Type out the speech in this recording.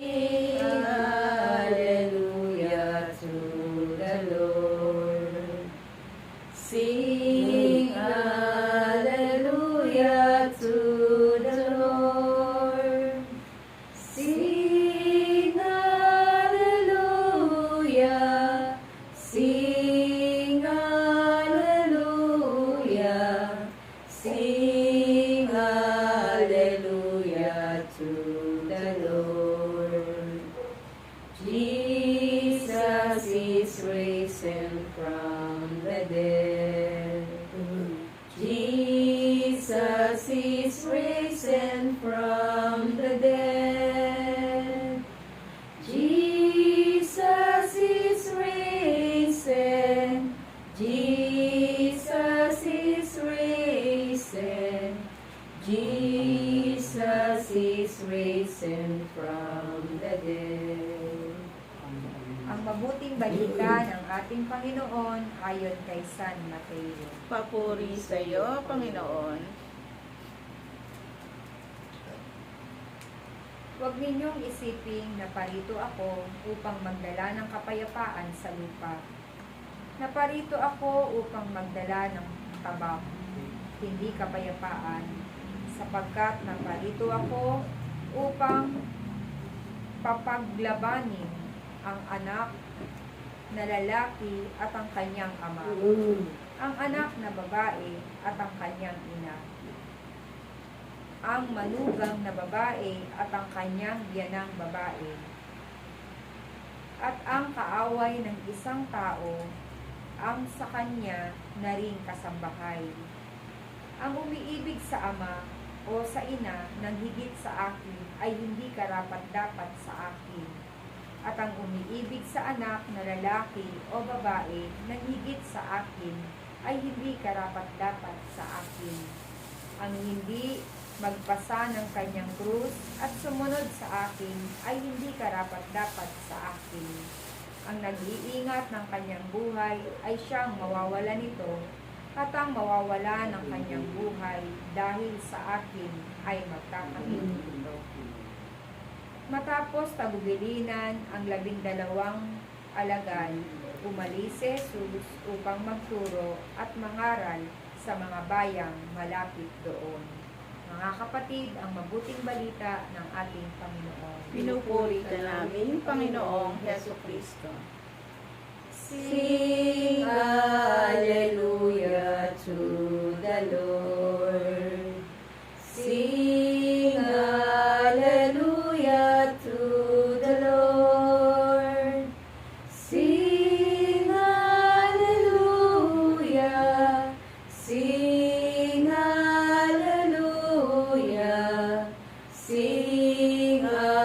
Sing hallelujah to the Lord. Sing hallelujah to the Lord. Sing hallelujah. Sing hallelujah. Sing hallelujah to the Lord. Jesus is risen from the dead. Jesus is risen from the dead. Jesus is risen. Jesus is risen. Jesus is risen from the dead. Ang mabuting balita ng ating Panginoon ayon kay San Mateo. Papuri sa iyo, Panginoon. Huwag ninyong isiping na parito ako upang magdala ng kapayapaan sa lupa. Naparito ako upang magdala ng tabak, hindi kapayapaan, sapagkat naparito ako upang papaglabanin ang anak na lalaki at ang kanyang ama, ang anak na babae at ang kanyang ina, ang manugang na babae at ang kanyang biyanang babae, at ang kaaway ng isang tao, ang sa kanya na ring kasambahay. Ang umiibig sa ama o sa ina ng higit sa akin ay hindi karapat-dapat sa akin. At ang umiibig sa anak na lalaki o babae ng higit sa akin ay hindi karapat-dapat sa akin. Ang hindi magpasa ng kanyang krus at sumunod sa akin ay hindi karapat-dapat sa akin. Ang nag-iingat ng kanyang buhay ay siyang mawawala nito, at ang mawawala ng kanyang buhay dahil sa akin ay magkakaroon nito. Matapos tagubilinan ang 12 alagad, umalis si Jesus upang magturo at mangaral sa mga bayang malapit doon. Mga kapatid, ang mabuting balita ng ating Panginoon. Pinupuri ka namin, Panginoong Hesukristo. Sing hallelujah to the Lord. Sing hallelujah to the Lord. Sing hallelujah. Sing hallelujah. Sing hallelujah.